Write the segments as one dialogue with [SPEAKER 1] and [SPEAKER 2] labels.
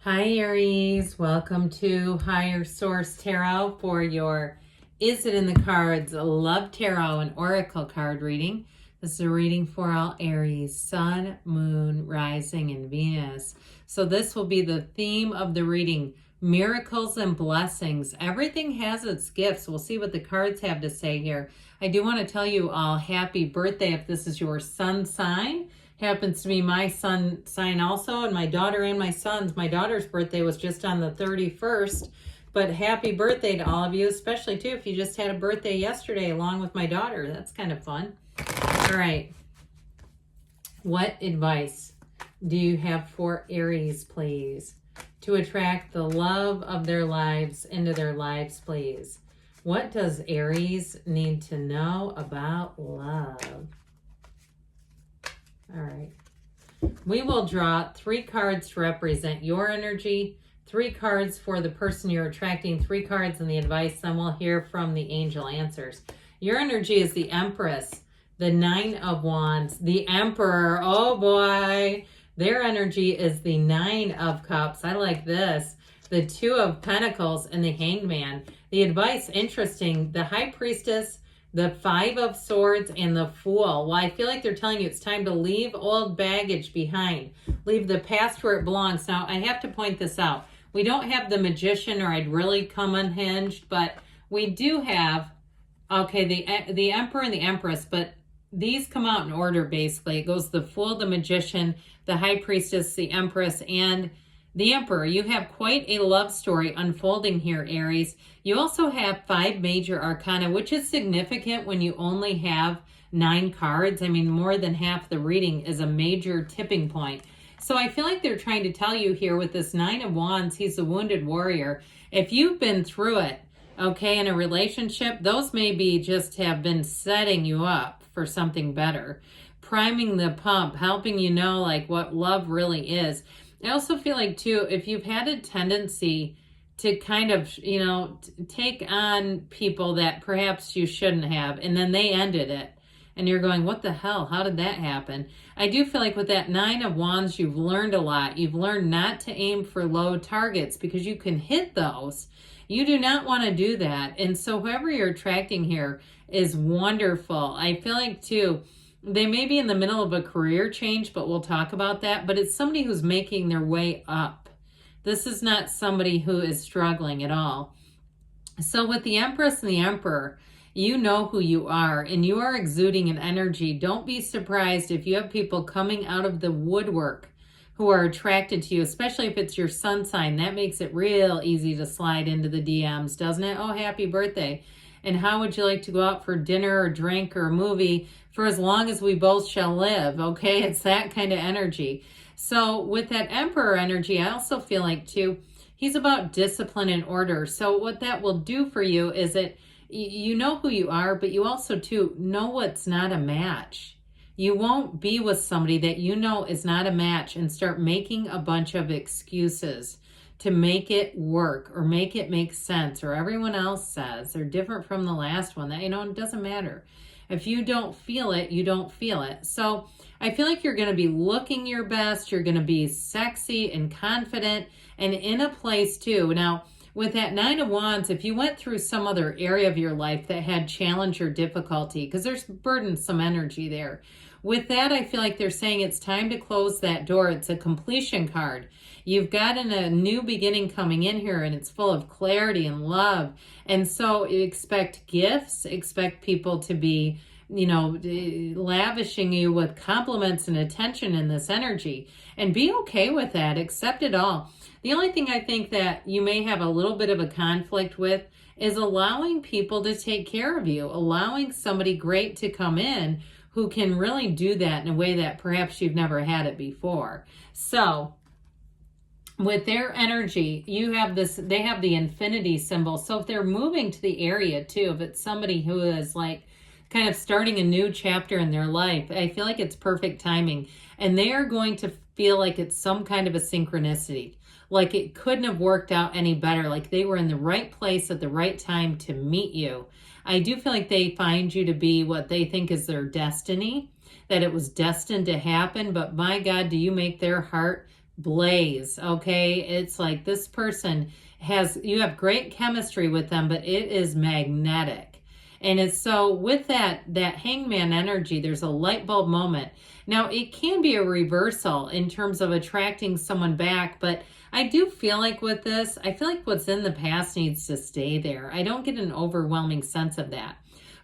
[SPEAKER 1] Hi Aries, welcome to Higher Source Tarot for your Is It in the Cards Love Tarot and Oracle card reading. This is a reading for all Aries, Sun, Moon, Rising, and Venus. So this will be the theme of the reading, miracles and blessings. Everything has its gifts. We'll see what the cards have to say here. I do want to tell you all happy birthday if this is your sun sign. Happens to be my sun sign also, and my daughter and my son's. My daughter's birthday was just on the 31st, but happy birthday to all of you, especially too if you just had a birthday yesterday along with my daughter. That's kind of fun. All right. What advice do you have for Aries, please, to attract the love of their lives into their lives, please? What does Aries need to know about love? All right. We will draw 3 cards to represent your energy, 3 cards for the person you're attracting, 3 cards in the advice, then we'll hear from the angel answers. Your energy is the Empress, the 9 of Wands, the Emperor. Oh boy. Their energy is the 9 of Cups. I like this. The 2 of Pentacles and the Hanged Man. The advice, interesting. The High Priestess, the 5 of Swords, and the Fool. Well, I feel like they're telling you it's time to leave old baggage behind. Leave the past where it belongs. Now, I have to point this out. We don't have the Magician, or I'd really come unhinged, but we do have, okay, the Emperor and the Empress, but these come out in order, basically. It goes the Fool, the Magician, the High Priestess, the Empress, and the Emperor. You have quite a love story unfolding here, Aries. You also have 5 major arcana, which is significant when you only have 9 cards. I mean, more than half the reading is a major tipping point. So I feel like they're trying to tell you here with this 9 of Wands, he's a wounded warrior. If you've been through it, okay, in a relationship, those maybe just have been setting you up for something better, priming the pump, helping you know like what love really is. I also feel like too, if you've had a tendency to kind of, you know, take on people that perhaps you shouldn't have, and then they ended it, and you're going, what the hell? How did that happen? I do feel like with that 9 of Wands, you've learned a lot. You've learned not to aim for low targets because you can hit those. You do not want to do that. And so whoever you're attracting here is wonderful. I feel like too, they may be in the middle of a career change, but we'll talk about that. But it's somebody who's making their way up. This is not somebody who is struggling at all. So with the Empress and the Emperor, you know who you are, and you are exuding an energy. Don't be surprised if you have people coming out of the woodwork who are attracted to you, especially if it's your sun sign. That makes it real easy to slide into the DMs, doesn't it? Oh, happy birthday. And how would you like to go out for dinner or drink or a movie for as long as we both shall live? Okay, it's that kind of energy. So with that Emperor energy, I also feel like too, he's about discipline and order. So what that will do for you is that you know who you are, but you also too know what's not a match. You won't be with somebody that you know is not a match and start making a bunch of excuses to make it work or make it make sense, or everyone else says they're different from the last one. That, you know, it doesn't matter. If you don't feel it, you don't feel it. So I feel like you're going to be looking your best. You're going to be sexy and confident and in a place too. Now, with that 9 of Wands, if you went through some other area of your life that had challenge or difficulty, because there's burdensome energy there. With that, I feel like they're saying it's time to close that door. It's a completion card. You've got a new beginning coming in here, and it's full of clarity and love. And so expect gifts, expect people to be, you know, lavishing you with compliments and attention in this energy. And be okay with that. Accept it all. The only thing I think that you may have a little bit of a conflict with is allowing people to take care of you, allowing somebody great to come in who can really do that in a way that perhaps you've never had it before. So with their energy, you have this, they have the infinity symbol. So if they're moving to the area too, if it's somebody who is like kind of starting a new chapter in their life, I feel like it's perfect timing. And they are going to feel like it's some kind of a synchronicity. Like it couldn't have worked out any better. Like they were in the right place at the right time to meet you. I do feel like they find you to be what they think is their destiny, that it was destined to happen. But my God, do you make their heart blaze, okay? It's like this person you have great chemistry with them, but it is magnetic. And it's so with that hangman energy, there's a light bulb moment. Now, it can be a reversal in terms of attracting someone back, but I do feel like with this, I feel like what's in the past needs to stay there. I don't get an overwhelming sense of that.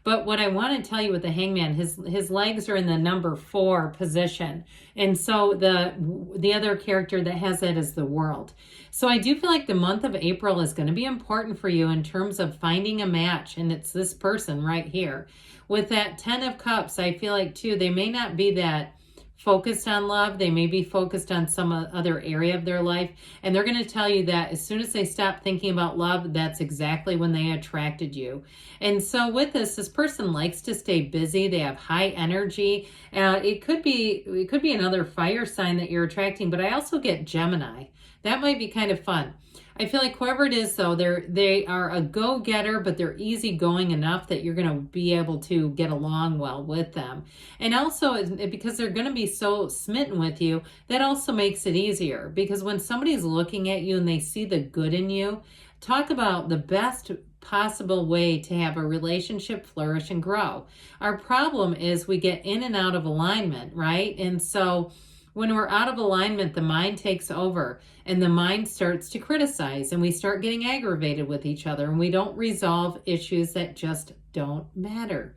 [SPEAKER 1] But what I want to tell you with the hangman, his legs are in the number 4 position. And so the other character that has that is the world. So I do feel like the month of April is going to be important for you in terms of finding a match. And it's this person right here. With that 10 of Cups, I feel like too, they may not be that focused on love. They may be focused on some other area of their life. And they're going to tell you that as soon as they stop thinking about love, that's exactly when they attracted you. And so with this person likes to stay busy. They have high energy. It could be another fire sign that you're attracting, but I also get Gemini. That might be kind of fun. I feel like whoever it is, though, they are a go-getter, but they're easygoing enough that you're going to be able to get along well with them. And also, because they're going to be so smitten with you, that also makes it easier. Because when somebody's looking at you and they see the good in you, talk about the best possible way to have a relationship flourish and grow. Our problem is we get in and out of alignment, right? And so when we're out of alignment, the mind takes over and the mind starts to criticize and we start getting aggravated with each other and we don't resolve issues that just don't matter.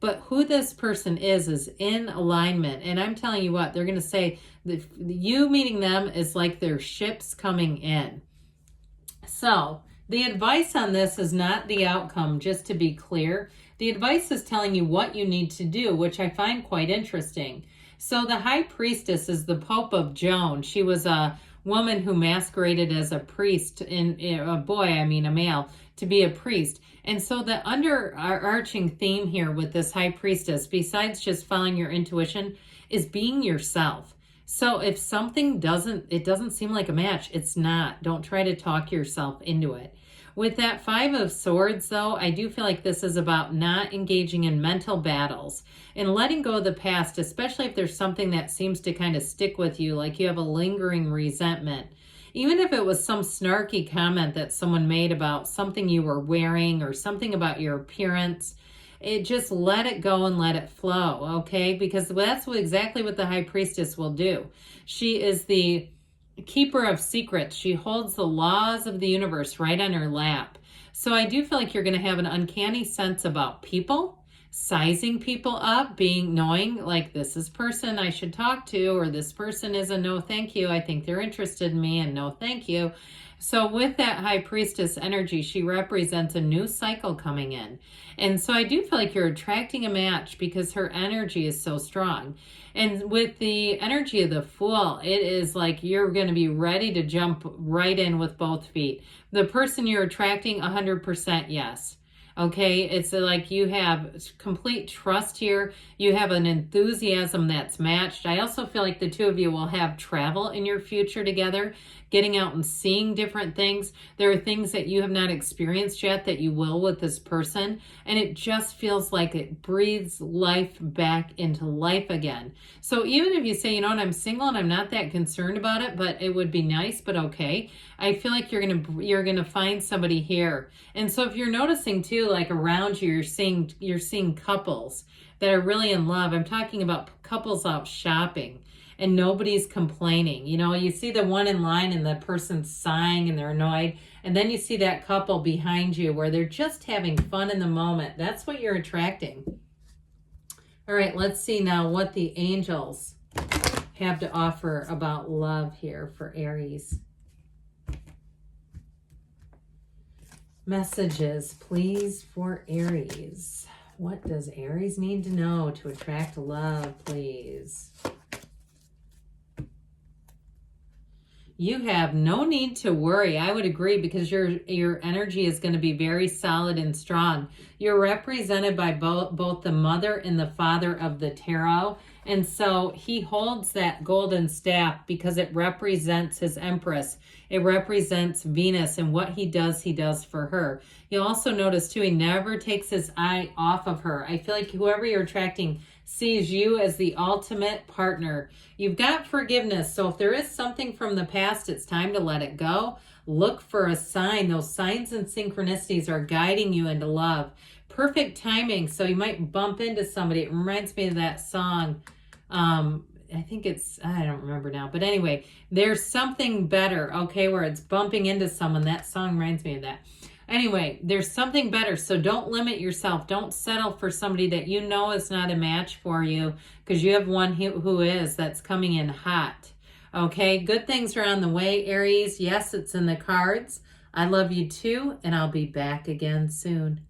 [SPEAKER 1] But who this person is in alignment. And I'm telling you what, they're going to say that you meeting them is like their ships coming in. So the advice on this is not the outcome, just to be clear. The advice is telling you what you need to do, which I find quite interesting. So the High Priestess is the Pope of Joan. She was a woman who masqueraded as a priest, a male, to be a priest. And so the underarching theme here with this High Priestess, besides just following your intuition, is being yourself. So if something doesn't seem like a match, it's not. Don't try to talk yourself into it. With that 5 of Swords, though, I do feel like this is about not engaging in mental battles and letting go of the past, especially if there's something that seems to kind of stick with you, like you have a lingering resentment. Even if it was some snarky comment that someone made about something you were wearing or something about your appearance, just let it go and let it flow, okay? Because that's exactly what the High Priestess will do. She is the keeper of secrets. She holds the laws of the universe right on her lap. So I do feel like you're going to have an uncanny sense about people, sizing people up, knowing like this is person I should talk to, or this person is a no thank you. I think they're interested in me and no thank you. So with that High Priestess energy, she represents a new cycle coming in. And so I do feel like you're attracting a match because her energy is so strong. And with the energy of the Fool, it is like you're going to be ready to jump right in with both feet. The person you're attracting, 100% yes. Okay, it's like you have complete trust here. You have an enthusiasm that's matched. I also feel like the two of you will have travel in your future together, getting out and seeing different things. There are things that you have not experienced yet that you will with this person. And it just feels like it breathes life back into life again. So even if you say, you know what, I'm single and I'm not that concerned about it, but it would be nice, but okay. I feel like you're gonna find somebody here. And so if you're noticing too, like around you, you're seeing couples that are really in love. I'm talking about couples out shopping and nobody's complaining. You know, you see the one in line and the person's sighing and they're annoyed. And then you see that couple behind you where they're just having fun in the moment. That's what you're attracting. All right, let's see now what the angels have to offer about love here for Aries. Messages, please, for Aries. What does Aries need to know to attract love, please? You have no need to worry. I would agree because your energy is going to be very solid and strong. You're represented by both the mother and the father of the tarot. And so he holds that golden staff because it represents his empress. It represents Venus, and what he does for her. You'll also notice too, he never takes his eye off of her. I feel like whoever you're attracting sees you as the ultimate partner. You've got forgiveness. So if there is something from the past, it's time to let it go. Look for a sign. Those signs and synchronicities are guiding you into love. Perfect timing. So you might bump into somebody. It reminds me of that song. I think it's, I don't remember now. But anyway, there's something better, okay, where it's bumping into someone. That song reminds me of that. Anyway, there's something better. So don't limit yourself. Don't settle for somebody that you know is not a match for you, because you have one who is, that's coming in hot. Okay, good things are on the way, Aries. Yes, it's in the cards. I love you too, and I'll be back again soon.